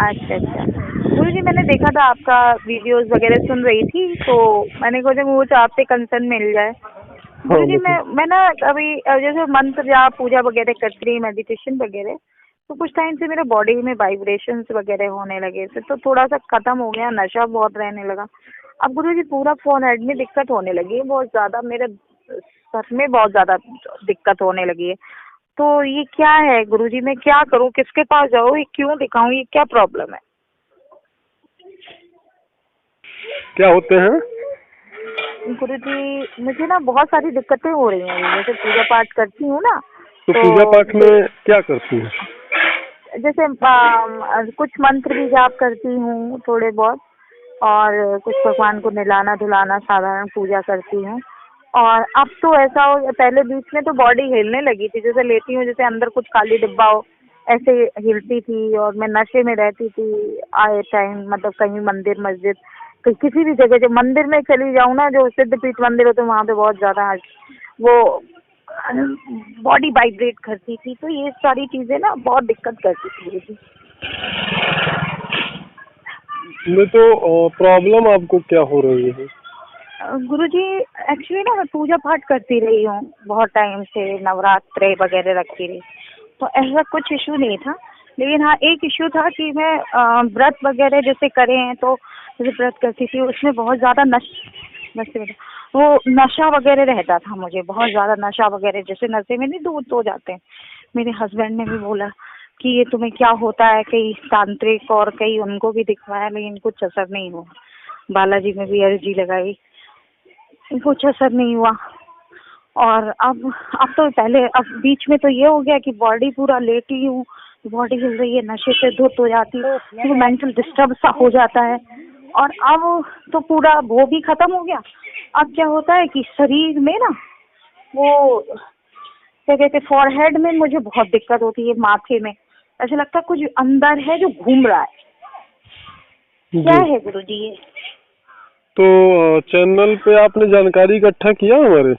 अच्छा अच्छा गुरुजी, मैंने देखा था आपका वीडियोस वगैरह, सुन रही थी तो मैंने सोचा मुझे आपसे कंसर्न मिल जाए। हाँ गुरुजी, बताइए। मैं ना अभी जैसे मंत्र जाप पूजा वगैरह करती रही, मेडिटेशन वगैरह, तो कुछ टाइम से मेरे बॉडी में वाइब्रेशंस वगैरह होने लगे थे, तो थोड़ा सा खत्म हो गया, नशा बहुत रहने लगा। अब गुरुजी पूरा फोरहेड में दिक्कत होने लगी है बहुत ज्यादा, मेरे सर में बहुत ज्यादा दिक्कत होने लगी है। तो ये क्या है गुरुजी, मैं क्या करूं, किसके पास जाऊं, ये क्यों दिखाऊं, ये क्या प्रॉब्लम है? क्या होते हैं? गुरुजी मुझे ना बहुत सारी दिक्कतें हो रही हैं, जैसे पूजा पाठ करती हूँ ना, तो तो पूजा पाठ में जैसे क्या करती हैं? जैसे कुछ मंत्र भी जाप करती हूँ थोड़े बहुत, और कुछ भगवान को नहलाना धुलाना साधारण पूजा करती हूँ। और अब तो ऐसा हो, पहले बीच में तो बॉडी हिलने लगी थी, जैसे लेटी हूँ जैसे अंदर कुछ खाली डिब्बा हो, ऐसे हिलती थी, और मैं नशे में रहती थी आए टाइम, मतलब कहीं मंदिर मस्जिद किसी भी जगह, जो मंदिर में चली जाऊँ ना, जो सिद्धपीठ मंदिर हो, तो वहाँ पे बहुत ज्यादा वो बॉडी वाइब्रेट करती थी, तो ये सारी चीजें ना बहुत दिक्कत करती थी मुझे। नहीं तो प्रॉब्लम आपको क्या हो रही है? गुरुजी, एक्चुअली ना मैं पूजा पाठ करती रही हूँ बहुत टाइम से, नवरात्रे वगैरह रखती रही, तो ऐसा कुछ इशू नहीं था। लेकिन हाँ, एक इशू था कि मैं व्रत वगैरह जैसे करे हैं, तो जैसे व्रत करती थी उसमें बहुत ज्यादा नशे वो नशा वगैरह रहता था, मुझे बहुत ज्यादा नशा वगैरह, जैसे नशे में नहीं दूध हो जाते हैं। मेरे हस्बैंड ने भी बोला कि ये तुम्हें क्या होता है, कई तांत्रिक और कई उनको भी दिखवाया, लेकिन कुछ असर नहीं हुआ। बालाजी में भी अर्जी लगाई, कुछ असर नहीं हुआ। और अब तो पहले, अब बीच में तो ये हो गया कि बॉडी पूरा लेटी हूँ, बॉडी हिल रही है, नशे से धुत हो जाती है, तो मेंटल डिस्टर्ब सा हो जाता है। और अब तो पूरा वो भी खत्म हो गया। अब क्या होता है कि शरीर में ना वो क्या कहते हैं, फॉरहेड में मुझे बहुत दिक्कत होती है, माथे में ऐसा लगता है कुछ अंदर है जो घूम रहा है। क्या जी। है गुरुजी ये? तो चैनल पे आपने जानकारी इकट्ठा किया हमारे?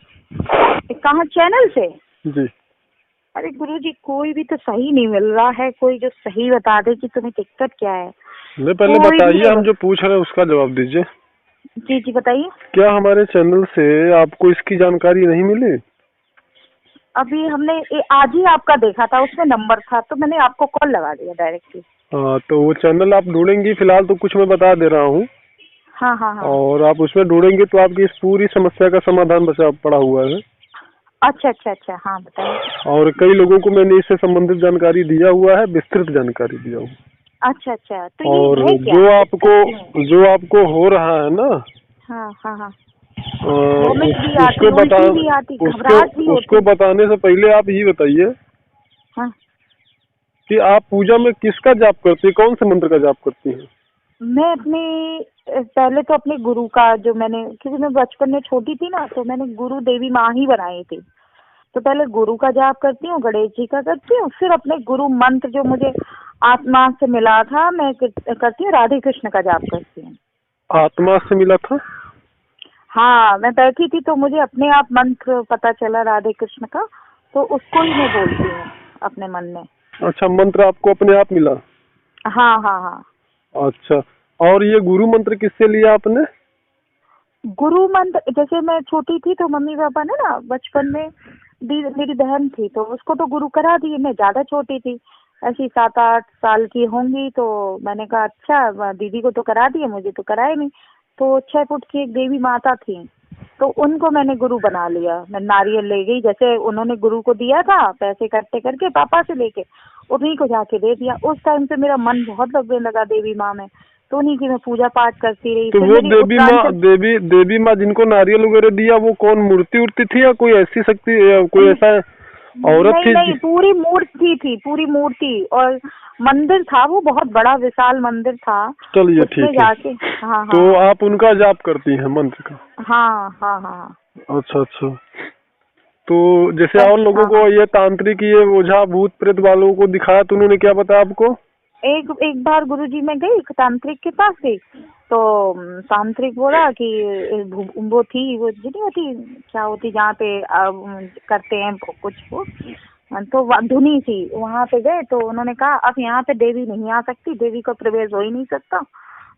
कहाँ चैनल से? जी। अरे गुरुजी, कोई भी तो सही नहीं मिल रहा है, कोई जो सही बता दे कि तुम्हें दिक्कत क्या है, नहीं, पहले कोई भी बताइए, नहीं हम जो पूछ रहे हैं उसका जवाब दीजिए। जी जी बताइए। क्या हमारे चैनल से आपको इसकी जानकारी नहीं मिली? अभी हमने आज ही आपका देखा था, उसमें नंबर था, तो मैंने आपको कॉल लगा दिया डायरेक्टली। हाँ, तो वो चैनल आप ढूंढेंगी, फिलहाल तो कुछ मैं बता दे रहा हूँ, हाँ हाँ हाँ। और आप उसमें ढूंढेंगे तो आपकी इस पूरी समस्या का समाधान बचा पड़ा हुआ है। अच्छा अच्छा अच्छा, हाँ बताइए। और कई लोगों को मैंने इससे संबंधित जानकारी दिया हुआ है, विस्तृत जानकारी दिया हुआ है। अच्छा अच्छा, तो ये और है क्या, जो दिक्कत क्यों है? आपको हो रहा है ना, हाँ हाँ हाँ। अ, वोमिट भी आती, उसको बता उल्टी भी आती, उसको घबराहट भी उसको होती। बताने से पहले आप ये बताइए हाँ, कि आप पूजा में किसका जाप करती है, कौन से मंत्र का जाप करती हैं? मैं अपने पहले तो अपने गुरु का, जो मैंने, क्योंकि मैं बचपन में छोटी थी ना, तो मैंने गुरु देवी माँ ही बनाई थी, तो पहले गुरु का जाप करती हूँ, गणेश जी का करती हूँ, फिर अपने गुरु मंत्र जो मुझे आत्मा से मिला था, मैं करती हूँ, राधे कृष्ण का जाप करती हूँ। आत्मा से मिला था? हाँ, मैं बैठी थी तो मुझे अपने आप मंत्र पता चला राधे कृष्ण का, तो उसको ही मैं बोलती हूँ अपने मन में। अच्छा, मंत्र आपको अपने आप मिला? हाँ हाँ हाँ। अच्छा, और ये गुरु मंत्र किससे लिया आपने? गुरु मंत्र, जैसे मैं छोटी थी तो मम्मी पापा ने ना बचपन में, मेरी बहन थी तो उसको तो गुरु करा दिए, मैं ज्यादा छोटी थी, ऐसी 7-8 साल की होंगी, तो मैंने कहा अच्छा दीदी को तो करा दिए, मुझे तो कराए नहीं। तो 6 फुट की एक देवी माता थी, तो उनको मैंने गुरु बना लिया। मैं नारियल ले गई, जैसे उन्होंने गुरु को दिया था पैसे इकट्ठे करके पापा से लेके, उन्हीं को जाके दे दिया। उस टाइम से मेरा मन बहुत लगने लगा देवी माँ में, तो उन्हीं की मैं पूजा पाठ करती रही। तो फिर वो मेरी उत्तरांचल, देवी माँ जिनको नारियल वगैरह दिया, वो कौन मूर्ति उर्ति थी या कोई ऐसी शक्ति या कोई ऐसा औरत नहीं थी नहीं, पूरी मूर्ति थी, पूरी मूर्ति, और मंदिर था, वो बहुत बड़ा विशाल मंदिर था, चलिए उसमें ठीक है। जाके। हाँ हाँ तो हाँ आप उनका जाप करती हैं, मंत्र का? हाँ हाँ हाँ अच्छा अच्छा। तो जैसे हाँ और लोगों हाँ को हाँ। ये तांत्रिक, ये ओझा भूत प्रेत वालों को दिखाया तो उन्होंने क्या बताया आपको? एक एक बार गुरुजी मैं गई तांत्रिक के पास गई, तो तांत्रिक बोला कि वो थी, वो नहीं होती, क्या होती जहाँ पे करते हैं कुछ वो, तो धुनी थी, वहां पे गए तो उन्होंने कहा अब यहाँ पे देवी नहीं आ सकती, देवी का प्रवेश हो ही नहीं सकता।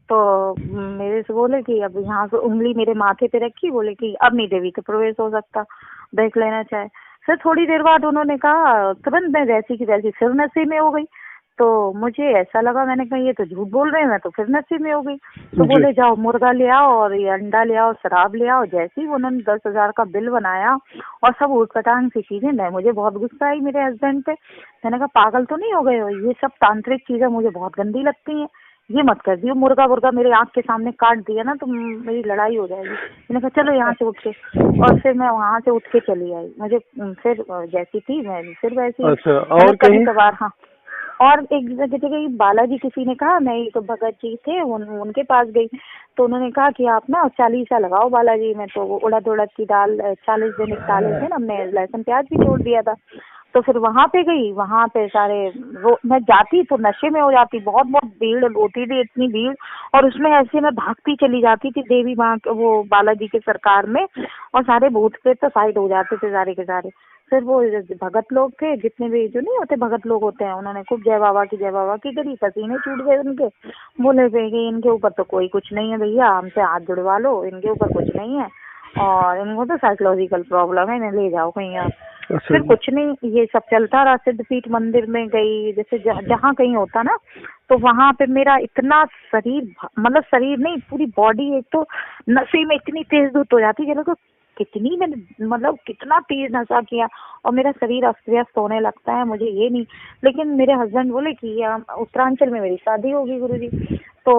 तो मेरे से बोले कि अब यहाँ से उंगली मेरे माथे पे रखी, बोले कि अब नहीं देवी का प्रवेश हो सकता, देख लेना चाहे। फिर थोड़ी देर बाद उन्होंने कहा, तुरंत मैं जैसी की जैसी फिर नशे में हो गई। तो मुझे ऐसा लगा, मैंने कहा ये तो झूठ बोल रहे हैं, मैं तो फिर नशे में हो गई। तो बोले जाओ मुर्गा ले आओ और ये अंडा ले आओ, शराब ले आओ। जैसे ही उन्होंने 10,000 का बिल बनाया और सब ऊटपटांग सी चीजें, मैं मुझे बहुत गुस्सा आई मेरे हस्बैंड पे। मैंने कहा पागल तो नहीं हो गए हो, ये सब तांत्रिक चीजें मुझे बहुत गंदी लगती हैं, ये मत कर दियो। मुर्गा वुर्गा मेरे आँख के सामने काट दिया ना तो मेरी लड़ाई हो जाएगी। मैंने कहा चलो यहाँ से उठ के, और फिर मैं वहाँ से उठ के चली आई। मुझे फिर जैसी थी मैं फिर वैसी। अच्छा, और कभी कभार हाँ। और एक जगह बालाजी किसी ने कहा, मैं एक भगत जी थे उनके पास गई, तो उन्होंने कहा कि आप ना 40 लगाओ बालाजी में। तो वो उड़द उड़द की दाल 40 दिन 41 दिन हमने लहसुन प्याज भी छोड़ दिया था। तो फिर वहां पे गई, वहां पे सारे मैं जाती तो नशे में हो जाती, बहुत बहुत भीड़ होती थी, इतनी भीड़। और उसमें ऐसे मैं भागती चली जाती थी देवी माँ वो बालाजी के सरकार में, और सारे भूत प्रेत तो साइड हो जाते थे सारे के सारे। फिर वो भगत लोग थे, जितने भी जो नहीं होते भगत लोग होते हैं, उन्होंने खूब जय बाबा की करी, पसीने छूट गए उनके। बोले कि इनके ऊपर तो कोई कुछ नहीं है भैया, हमसे हाथ जुड़वा लो, इनके ऊपर कुछ नहीं है और इनको तो साइकोलॉजिकल प्रॉब्लम है, इन्हें ले जाओ कहीं आप। फिर कुछ नहीं, ये सब चलता रहा। सिद्धपीठ मंदिर में गई, जैसे जहाँ कहीं होता ना, तो वहां पे मेरा इतना शरीर, मतलब शरीर नहीं पूरी बॉडी, एक तो नशे में इतनी तेज धुत हो जाती है, चलो कितनी मैंने मतलब कितना तेज नशा किया और मेरा शरीर अस्त व्यस्त होने लगता है, मुझे ये नहीं। लेकिन मेरे हस्बैंड बोले कि उत्तरांचल में मेरी शादी होगी गुरुजी, तो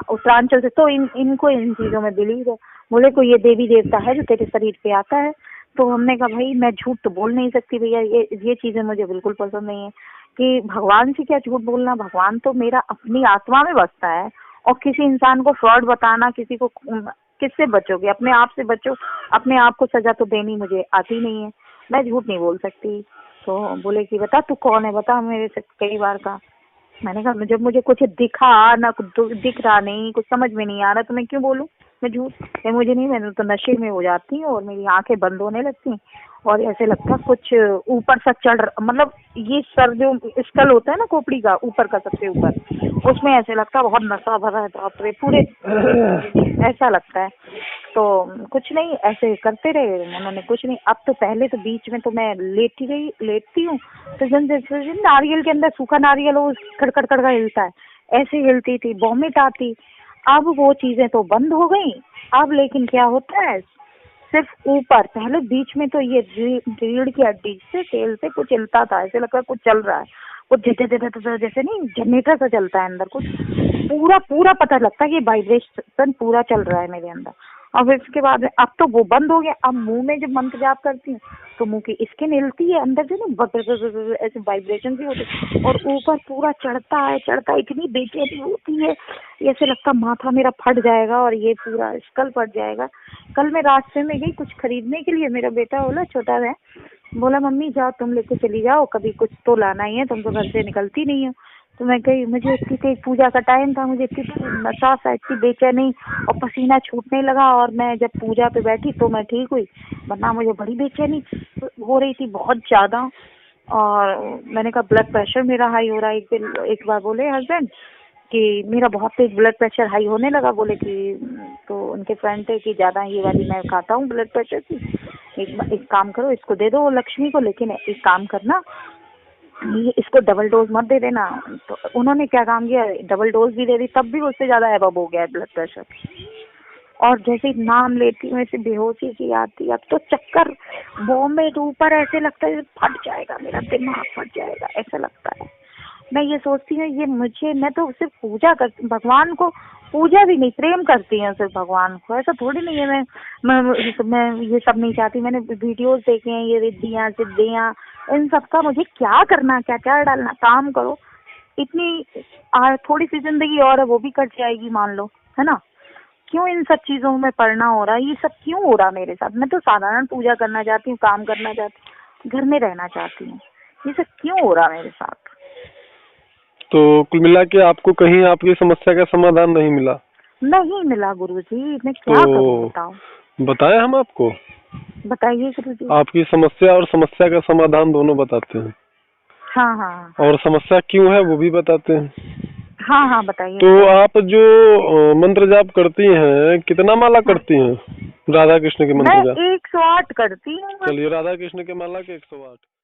उत्तरांचल से, तो इनको इन चीजों में बिलीव है। बोले कोई ये देवी देवता है जो तेरे शरीर पे आता है। तो हमने कहा भाई मैं झूठ तो बोल नहीं सकती भैया, ये चीजें मुझे बिल्कुल पसंद नहीं है कि भगवान से क्या झूठ बोलना, भगवान तो मेरा अपनी आत्मा में बसता है। और किसी इंसान को फ्रॉड बताना, किसी को किससे बचोगे, अपने आप से बचो, अपने आप को सजा तो देनी मुझे आती नहीं है, मैं झूठ नहीं बोल सकती। तो बोले कि बता तू कौन है, बता। मेरे से कई बार कहा, मैंने कहा जब मुझे कुछ दिखा ना, कुछ दिख रहा नहीं, कुछ समझ में नहीं आ रहा, तो मैं क्यों बोलूं मैं झूठ। ये मुझे नहीं, मैंने तो नशे में हो जाती हूँ और मेरी आंखें बंद होने लगती हैं और ऐसे लगता कुछ ऊपर सा चढ़, मतलब ये सर जो स्कल होता है ना खोपड़ी का ऊपर का सबसे ऊपर, उसमें ऐसे लगता है बहुत नशा भरा है, बाप रे पूरे ऐसा लगता है। तो कुछ नहीं, ऐसे करते रहे उन्होंने, कुछ नहीं। अब तो पहले तो बीच में तो मैं लेटती हूँ तो जैसे नारियल के अंदर सूखा नारियल हो खड़खड़ खड़खड़ हिलता है, ऐसे हिलती थी, वॉमिट आती। अब वो चीजें तो बंद हो गई। अब लेकिन क्या होता है, सिर्फ ऊपर, पहले बीच में तो ये रीढ़ की हड्डी से तेल से कुछ हिलता था, ऐसे लगता है कुछ चल रहा है, कुछ जैसे नहीं जनरेटर सा चलता है अंदर, कुछ पूरा पूरा पता लगता है कि वाइब्रेशन पूरा चल रहा है मेरे अंदर। अब इसके बाद अब तो वो बंद हो गया। अब मुंह में जब मंत्र जाप करती हूँ तो मुंह की स्किन हिलती है, अंदर से ना ऐसे वाइब्रेशन भी होते, और ऊपर पूरा चढ़ता है, इतनी बेचैनी होती है, ऐसे लगता माथा मेरा फट जाएगा और ये पूरा स्कल फट जाएगा। कल मैं रास्ते में गई कुछ खरीदने के लिए, मेरा बेटा बोला, छोटा है, बोला मम्मी जाओ तुम लेके चली जाओ, कभी कुछ तो लाना ही है, तुम तो घर से निकलती नहीं हो। तो मैं गई, मुझे इतनी तेज पूजा का टाइम था, मुझे इतनी नशा सा, इतनी बेचैनी और पसीना छूटने लगा, और मैं जब पूजा पे बैठी तो मैं ठीक हुई, वरना मुझे बड़ी बेचैनी हो रही थी बहुत ज्यादा। और मैंने कहा ब्लड प्रेशर मेरा हाई हो रहा है। एक बार बोले हस्बैंड कि मेरा बहुत तेज ब्लड प्रेशर हाई होने लगा, बोले कि तो उनके फ्रेंड थे कि ज्यादा ये वाली मैं खाता हूँ ब्लड प्रेशर की, एक काम करो इसको दे दो लक्ष्मी को, लेकिन एक काम करना ये इसको डबल डोज मत दे देना। तो उन्होंने क्या काम किया, डबल डोज भी दे दी, तब भी उससे ज्यादा एबव हो गया है ब्लड प्रेशर। और जैसे नाम लेती हूँ ऐसे बेहोशी सी आती, अब तो चक्कर, वॉमिट, ऊपर ऐसे लगता है फट जाएगा मेरा दिमाग, फट जाएगा ऐसा लगता है। मैं ये सोचती हूँ ये मुझे, मैं तो सिर्फ पूजा करती, भगवान को पूजा भी नहीं, प्रेम करती हूँ सिर्फ भगवान को, ऐसा थोड़ी नहीं है। मैं ये सब नहीं चाहती। मैंने वीडियोस देखे हैं, ये रिद्धियाँ सिद्धियाँ, इन सब का मुझे क्या करना, क्या क्या डालना, काम करो, इतनी थोड़ी सी जिंदगी और है वो भी कट जाएगी मान लो, है ना। क्यों इन सब चीजों में पड़ना हो रहा है, ये सब क्यों हो रहा मेरे साथ। मैं तो साधारण पूजा करना चाहती हूँ, काम करना चाहती हूँ, घर में रहना चाहती हूँ, ये सब क्यों हो रहा मेरे साथ। तो कुल मिला के आपको कहीं आपकी समस्या का समाधान नहीं मिला? नहीं मिला गुरुजी, मैं क्या करूं बताओ। बताएं हम आपको? बताइए गुरुजी। आपकी समस्या और समस्या का समाधान दोनों बताते हैं। हाँ हाँ और समस्या क्यों है वो भी बताते हैं। हाँ हाँ बताइए। तो आप जो मंत्र जाप करती हैं, कितना माला हाँ, करती हैं राधा कृष्ण के मैं मंत्र जाप? 108 करती हूँ बस। चलिए, राधा कृष्ण के माला के 108।